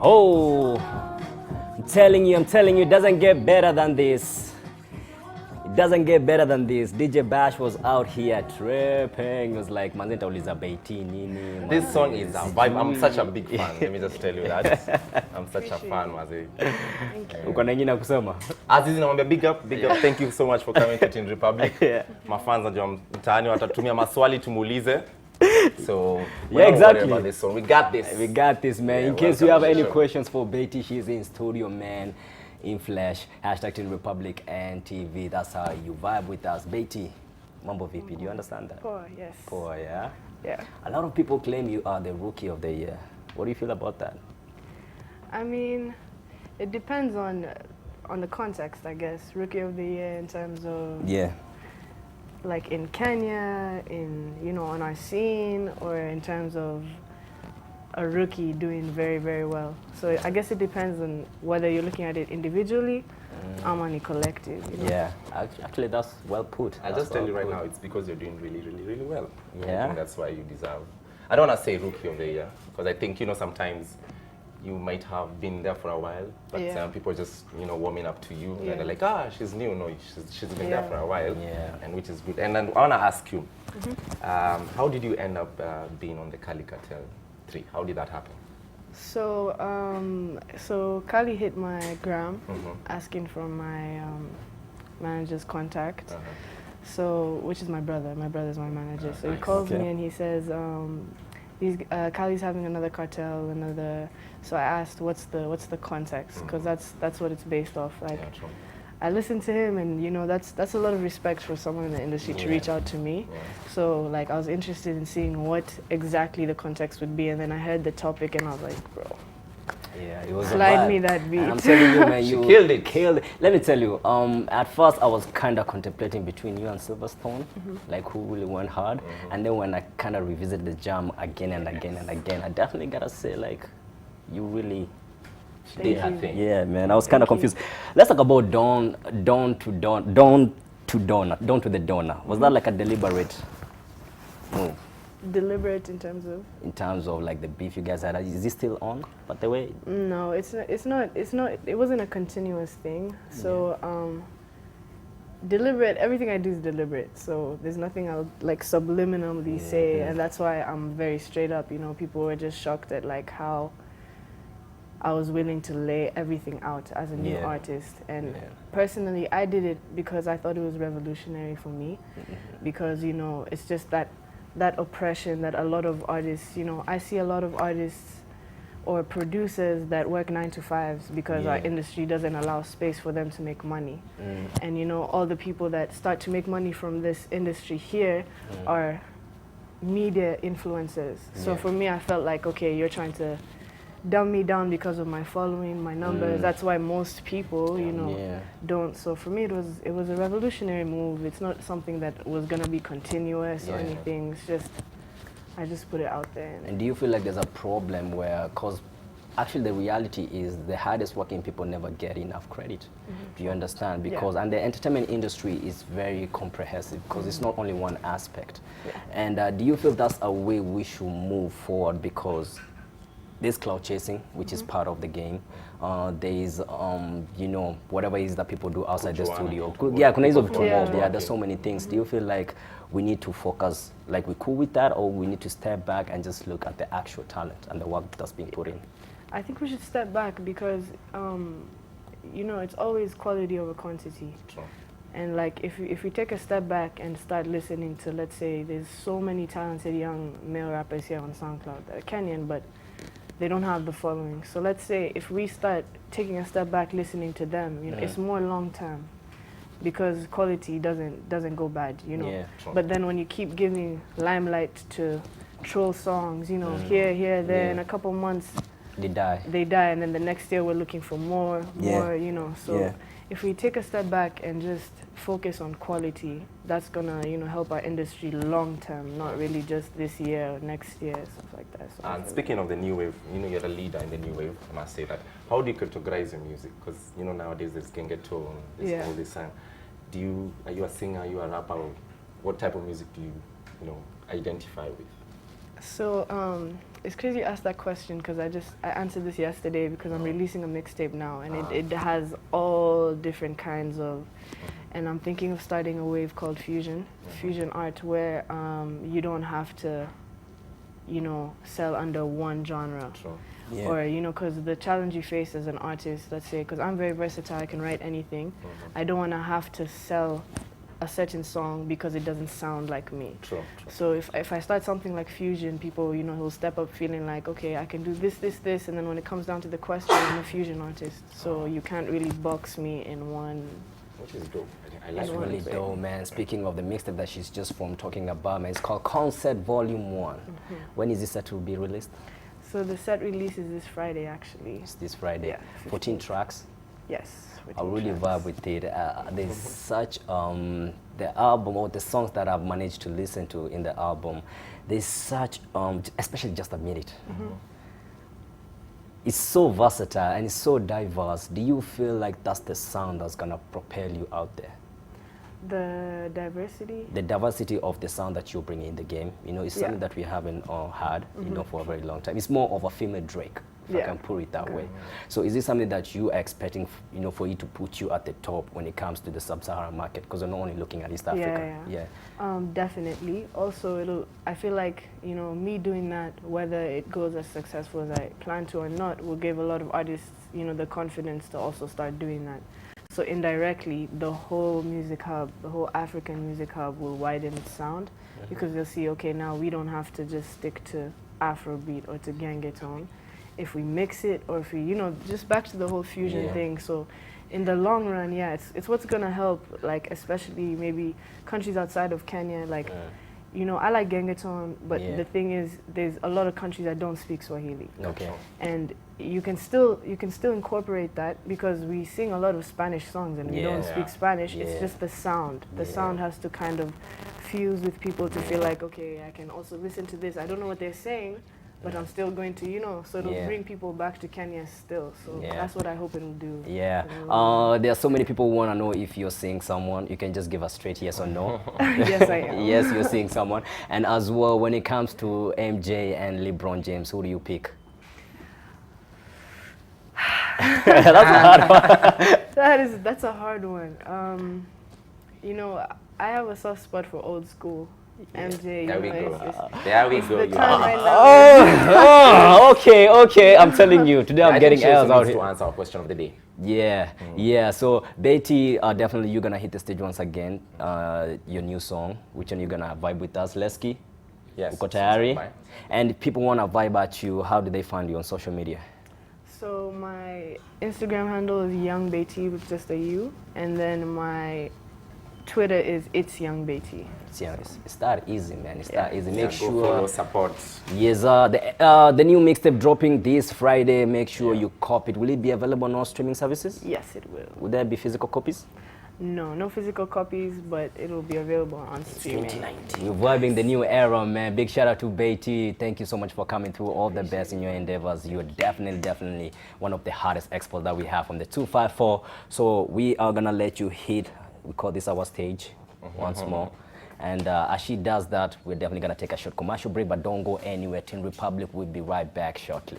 Oh, I'm telling you, it doesn't get better than this. It doesn't get better than this. DJ Bash was out here tripping. It was like, Manzenta uliza Bey T, nini. This song is a vibe. I'm such a big fan. Let me just tell you that. I'm such a fan, Mazi. Uko na ingine kusema? Azizi namwambia big up. Thank you so much for coming to Republic. Mafans najua mtaani watatumia maswali tumuulize. So, yeah, exactly. About this song. We got this. We got this, man. In case you have any questions for Bey T, she's in studio, man. In flesh. # Republic and TV. That's how you vibe with us. Bey T, Mambo VP, do you understand that? Poor, yes. Poor, yeah? Yeah. A lot of people claim you are the rookie of the year. What do you feel about that? I mean, it depends on the context, I guess. Rookie of the year in terms of... Yeah. Like in Kenya, on our scene, or in terms of a rookie doing very, very well. So I guess it depends on whether you're looking at it individually or on a collective. You know? Yeah, actually that's well put. I'll just tell you right now, it's because you're doing really, really, really well. Yeah. I think that's why you deserve. I don't want to say rookie of the year, because I think, sometimes you might have been there for a while, but people just, warming up to you, and they're like, she's new. No, she's been there for a while, and which is good. And then I want to ask you, how did you end up being on the Cali Cartel 3? How did that happen? So, so Cali hit my gram, asking for my manager's contact. So, which is my brother. My brother's my manager. So he calls me and he says, Cali's having another cartel, So I asked, what's the context? Because that's what it's based off. Like, I listened to him, and that's a lot of respect for someone in the industry to reach out to me. So like, I was interested in seeing what exactly the context would be, and then I heard the topic, and I was like, bro. Yeah, it was slide me that beat. And I'm telling you, man, you killed it. Let me tell you, at first I was kind of contemplating between you and Silverstone, like who really went hard. And then when I kind of revisit the jam again and again and again, I definitely gotta say, like, you really did her thing. Yeah, man, I was kind of confused. Let's talk about Dawn to the Donor. Was that like a deliberate move? Deliberate in terms of? In terms of like the beef you guys had. Is it still on, by the way? No, it's not. It wasn't a continuous thing. So deliberate, everything I do is deliberate. So there's nothing I'll like subliminally say, and that's why I'm very straight up. People were just shocked at like how I was willing to lay everything out as a new artist. And personally, I did it because I thought it was revolutionary for me. Because, it's just that oppression that a lot of artists, I see a lot of artists or producers that work 9 to 5s because our industry doesn't allow space for them to make money. And, all the people that start to make money from this industry here are media influencers. So for me, I felt like, okay, you're trying to dumb me down because of my following, my numbers. That's why most people, don't. So for me, it was a revolutionary move. It's not something that was gonna be continuous or anything. It's just, I just put it out there. And do you feel like there's a problem where, cause actually the reality is the hardest working people never get enough credit. Do you understand? Because and the entertainment industry is very comprehensive because it's not only one aspect. And do you feel that's a way we should move forward? Because there's cloud chasing, which is part of the game. There's, whatever it is that people do outside the studio. There's so many things. Do you feel like we need to focus, like we're cool with that, or we need to step back and just look at the actual talent and the work that's being put in? I think we should step back because, it's always quality over quantity. True. And like, if we take a step back and start listening to, let's say, there's so many talented young male rappers here on SoundCloud that are Kenyan, but they don't have the following. So let's say if we start taking a step back, listening to them, it's more long term, because quality doesn't go bad, But then when you keep giving limelight to troll songs, here, there, in a couple months, they die, and then the next year we're looking for more, So if we take a step back and just focus on quality, that's gonna, help our industry long term, not really just this year or next year, stuff like that. So and speaking of the new wave, you're a leader in the new wave, I must say that. How do you categorize your music? Because, nowadays there's gengeton, there's all this time. Are you a singer, are you a rapper, or what type of music do you, identify with? So it's crazy you asked that question because I answered this yesterday because I'm releasing a mixtape now and it has all different kinds of, and I'm thinking of starting a wave called fusion art where you don't have to, you know, sell under one genre. True. Yeah. Or, you know, because the challenge you face as an artist, let's say, because I'm very versatile, I can write anything. I don't want to have to sell a certain song because it doesn't sound like me. True. So if I start something like fusion, people, you know, will step up feeling like, okay, I can do this, and then when it comes down to the question, I'm a fusion artist. So you can't really box me in one. Which is dope. I That's like really what dope, man. Speaking of the mixtape that she's just from talking about, man, it's called Concert Volume 1. When is this set to be released? So the set release is this Friday, actually. It's this Friday. Yeah, 14 tracks. Yes. I really vibe with it. There's such, the album or the songs that I've managed to listen to in the album, there's such, especially just a minute. It's so versatile and it's so diverse. Do you feel like that's the sound that's gonna propel you out there? The diversity? The diversity of the sound that you bring in the game, you know, it's something that we haven't had, you know, for a very long time. It's more of a female Drake, if I can put it that way. So is this something that you are expecting, you know, for you to put you at the top when it comes to the sub-Saharan market? Because you're not only looking at East Africa. Definitely. Also, I feel like, you know, me doing that, whether it goes as successful as I plan to or not, will give a lot of artists, you know, the confidence to also start doing that. So indirectly, the whole music hub, the whole African music hub will widen its sound because they'll see, okay, now we don't have to just stick to Afrobeat or to Gengeton. If we mix it or if we, you know, just back to the whole fusion thing. So in the long run, it's what's going to help, like, especially maybe countries outside of Kenya, like, you know, I like Gengeton, but the thing is, there's a lot of countries that don't speak Swahili. Okay. And you can still incorporate that because we sing a lot of Spanish songs and we don't speak Spanish. It's just the sound. The sound has to kind of fuse with people to feel like, okay, I can also listen to this. I don't know what they're saying, but I'm still going to, you know, sort of bring people back to Kenya still. So that's what I hope it will do. Yeah. There are so many people who want to know if you're seeing someone. You can just give a straight yes or no. Yes, I am. Yes, you're seeing someone. And as well, when it comes to MJ and LeBron James, who do you pick? That's a hard one. That's a hard one. You know, I have a soft spot for old school. MJ, There you we know, go. There we go. the time right now. Okay. I'm telling you, today I'm getting L's out here. To answer our question of the day. Yeah. So Bey T, definitely you're gonna hit the stage once again. Your new song, which one you're gonna vibe with us, Lesky? Yes. Uko tayari? And people wanna vibe at you. How do they find you on social media? So my Instagram handle is Young Bey T with just a U, and then my Twitter is It's Young Bey T. It's that easy, man. It's that easy. Make sure follow, support. Yes, the new mixtape dropping this Friday. Make sure you copy it. Will it be available on all streaming services? Yes, it will. Will there be physical copies? No physical copies, but it will be available on streaming. 2019. You're vibing the new era, man. Big shout out to Bey T. Thank you so much for coming through. All the best in your endeavors. You're definitely one of the hardest experts that we have from the 254. So we are gonna let you hit. We call this our stage once more. And as she does that, we're definitely gonna take a short commercial break, but don't go anywhere. Team Republic will be right back shortly.